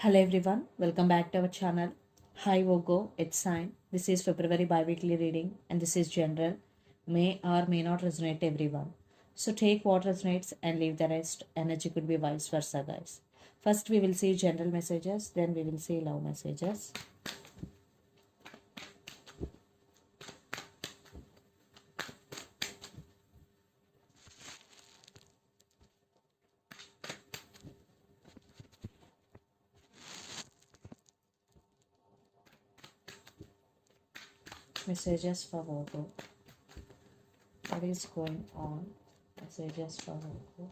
Hello everyone, welcome back to our channel. Hi Vogo, it's Sign. This is February bi-weekly reading and this is general. May or may not resonate everyone. So take what resonates and leave the rest. Energy could be vice versa, guys. First we will see general messages, then we will see love messages. Messages for Vogo. What is going on? Messages for Vogo.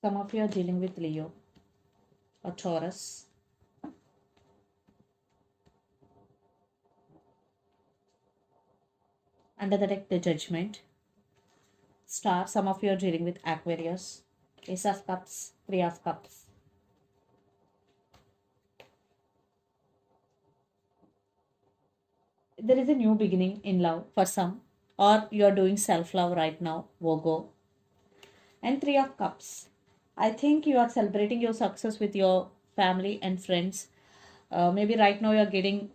Some of you are dealing with Leo or Taurus. Under the deck, the Judgment. Star, some of you are dealing with Aquarius. Ace of Cups, Three of Cups. There is a new beginning in love for some, or you are doing self-love right now, Virgo. And Three of Cups. I think you are celebrating your success with your family and friends. Maybe right now you are getting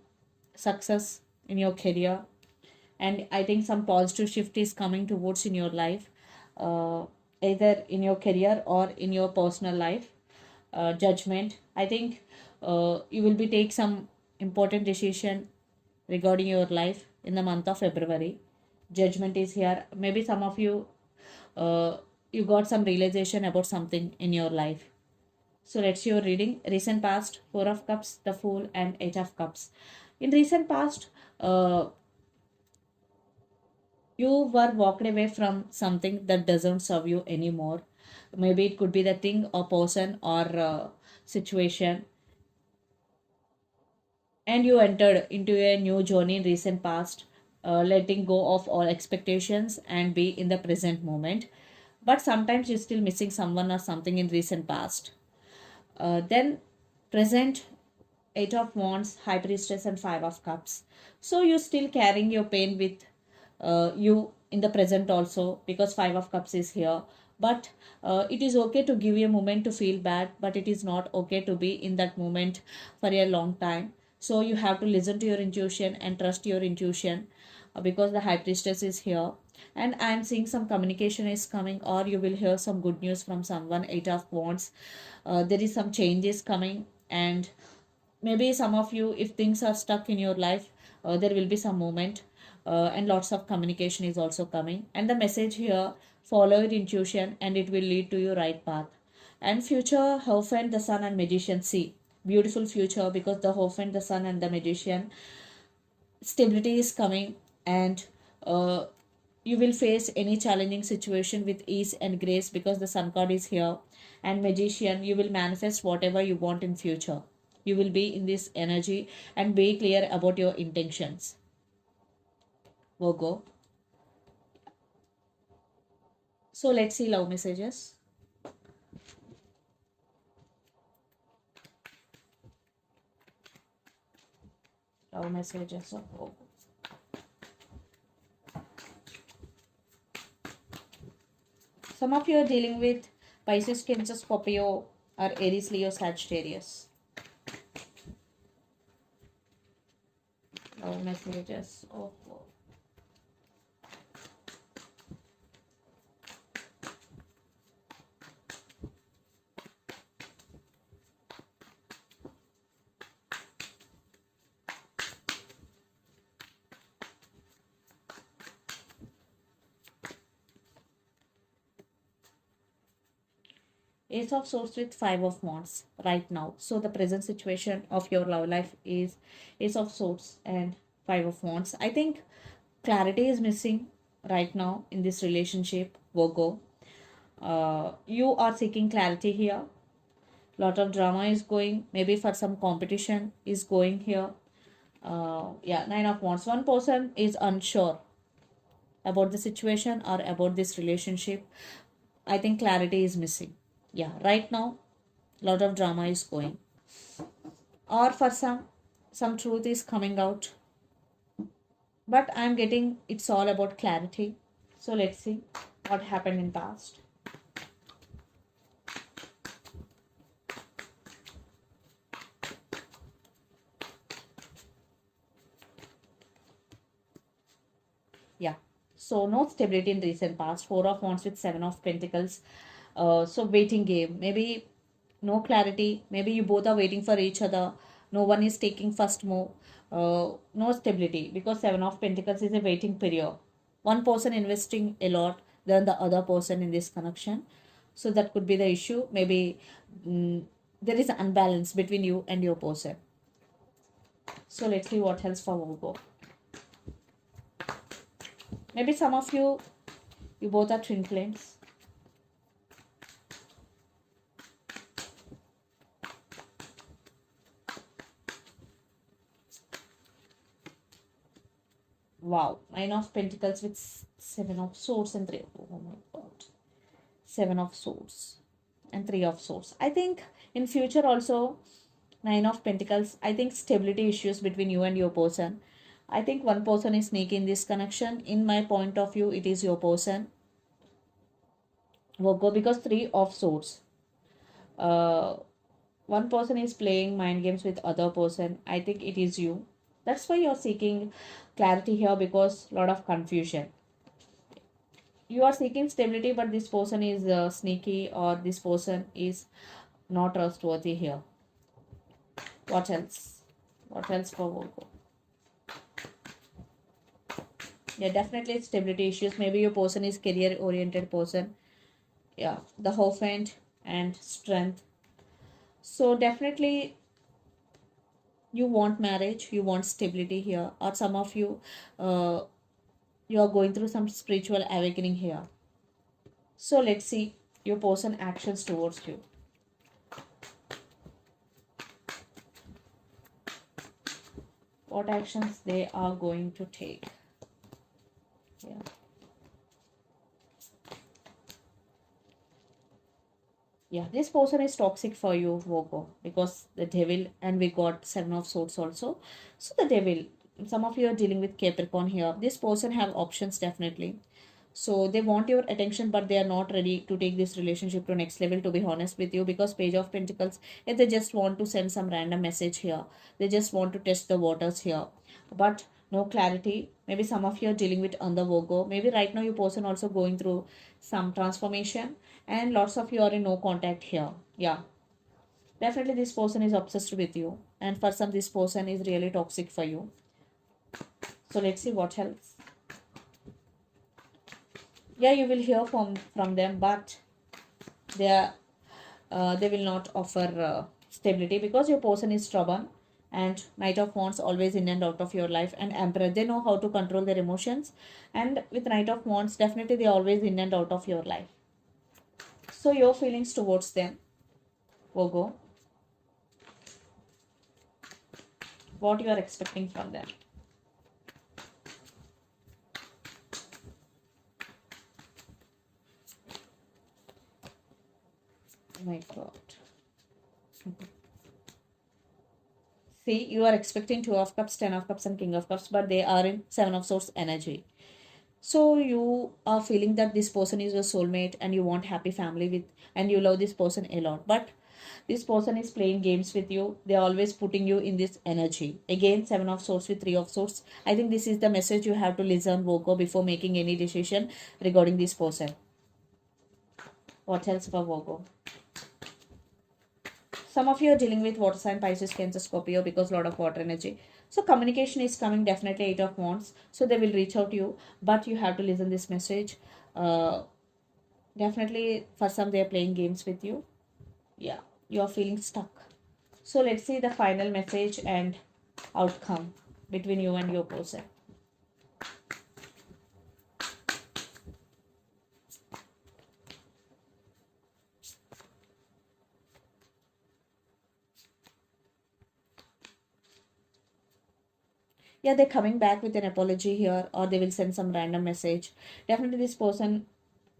success in your career, and I think some positive shift is coming towards in your life, uh, either in your career or in your personal life. Judgment, I think you will be take some important decision regarding your life in the month of February. Judgment is here. Maybe some of you, uh, you got some realization about something in your life. So let's see your reading. Recent past, Four of Cups, the Fool, and Eight of Cups. In recent past, uh, you were walked away from something that doesn't serve you anymore. Maybe it could be the thing or person or situation, and you entered into a new journey in recent past, letting go of all expectations and be in the present moment. But sometimes you're still missing someone or something in recent past. Then present, Eight of Wands, High Priestess, and Five of Cups. So you're still carrying your pain with you in the present also, because Five of Cups is here. But it is okay to give you a moment to feel bad, but it is not okay to be in that moment for a long time. So you have to listen to your intuition and trust your intuition, because the High Priestess is here. And I'm seeing some communication is coming, or you will hear some good news from someone. Eight of Wands, there is some changes coming. And maybe some of you, if things are stuck in your life, there will be some moment, and lots of communication is also coming. And the message here, follow your intuition and it will lead to your right path. And future, Hierophant, the Sun, and Magician. See, beautiful future, because the Hierophant, the Sun, and the Magician, stability is coming. And uh, you will face any challenging situation with ease and grace, because the Sun card is here. And Magician, you will manifest whatever you want in future. You will be in this energy and be clear about your intentions, Virgo. So let's see love messages. Love messages of Virgo. Some of you are dealing with Pisces, Cancer, Scorpio, or Aries, Leo, Sagittarius. Love messages of Virgo. Ace of Swords with Five of Wands right now. So the present situation of your love life is Ace of Swords and Five of Wands. I think Clarity is missing right now in this relationship, Virgo. You are seeking clarity here. Lot of drama is going, maybe for some competition is going here. Yeah, Nine of Wands. One person is unsure about the situation or about this relationship. I think clarity is missing. Yeah, right now, lot of drama is going. Or for some truth is coming out. But I'm getting it's all about clarity. So let's see what happened in past. Yeah. So no stability in recent past. Four of Wands with Seven of Pentacles. So waiting game. Maybe no clarity. Maybe you both are waiting for each other. No one is taking first move. No stability because Seven of Pentacles is a waiting period. One person investing a lot than the other person in this connection. So that could be the issue. Maybe there is an unbalance between you and your person. So let's see what else for Virgo. Maybe some of you both are twin flames. Wow, Nine of Pentacles with Seven of Swords and Three. Oh my God, Seven of Swords and Three of Swords. I think in future also Nine of Pentacles. I think stability issues between you and your person. I think one person is sneaky in this connection. In my point of view, it is your person, Virgo, because Three of Swords. Uh, one person is playing mind games with other person. I think it is you. That's why you're seeking clarity here because lot of confusion. You are seeking stability, but this person is sneaky or this person is not trustworthy here. What else? What else for Virgo? Yeah, definitely stability issues. Maybe your person is career oriented person. Yeah, the Hierophant and Strength. So definitely you want marriage, you want stability here, or some of you uh, you are going through some spiritual awakening here. So let's see your person actions towards you. What actions they are going to take. Yeah. Yeah, this person is toxic for you, Virgo, because the devil, and we got Seven of Swords also. So the devil, some of you are dealing with Capricorn here. This person have options definitely. So they want your attention, but they are not ready to take this relationship to next level, to be honest with you, because Page of Pentacles, if they just want to send some random message here, they just want to test the waters here. But no clarity. Maybe some of you are dealing with under Virgo. Maybe right now your person also going through some transformation, and lots of you are in no contact here. Yeah, definitely this person is obsessed with you, and for some this person is really toxic for you. So let's see what else. Yeah, you will hear from them, but they are they will not offer stability because your person is stubborn, and Knight of Wands always in and out of your life, and Emperor, they know how to control their emotions, and with Knight of Wands definitely they always in and out of your life. So your feelings towards them, Virgo, what you are expecting from them. Oh my God. See, you are expecting Two of Cups, Ten of Cups, and King of Cups, but they are in Seven of Swords energy. So you are feeling that this person is your soulmate and you want happy family with, and you love this person a lot. But this person is playing games with you. They're always putting you in this energy. Again, Seven of Swords with Three of Swords. I think this is the message you have to listen, Virgo, before making any decision regarding this person. What else for Virgo? Some of you are dealing with water sign, Pisces, Cancer, Scorpio, because a lot of water energy. So communication is coming, definitely Eight of Wands. So they will reach out to you, but you have to listen this message. Definitely for some they are playing games with you. Yeah, you are feeling stuck. So let's see the final message and outcome between you and your person. Yeah, they're coming back with an apology here, or they will send some random message. Definitely this person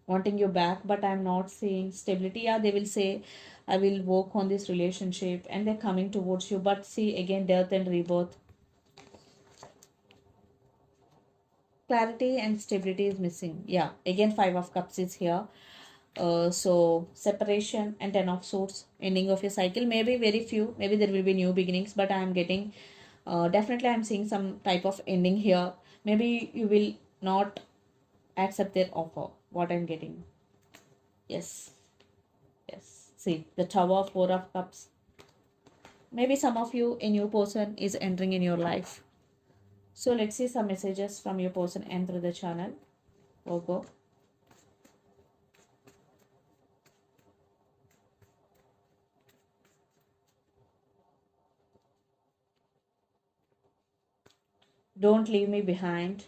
wanting you back, but I'm not seeing stability. Yeah, they will say I will work on this relationship, and they're coming towards you, but see again death and rebirth. Clarity and stability is missing. Yeah, again 5 of cups is here. So separation and 10 of swords, ending of your cycle. Maybe very few, maybe there will be new beginnings, but I am getting definitely I'm seeing some type of ending here. Maybe you will not accept their offer, what I'm getting. Yes, yes, see the Tower, 4 of cups. Maybe some of you, a new person is entering in your life. So let's see some messages from your person and through the channel. Go. Don't leave me behind.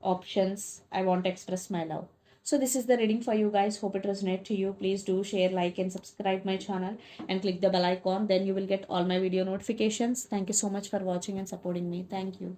Options, I want to express my love. So this is the reading for you guys. Hope it resonates to you. Please do share, like, and subscribe my channel, and click the bell icon. Then you will get all my video notifications. Thank you so much for watching and supporting me. Thank you.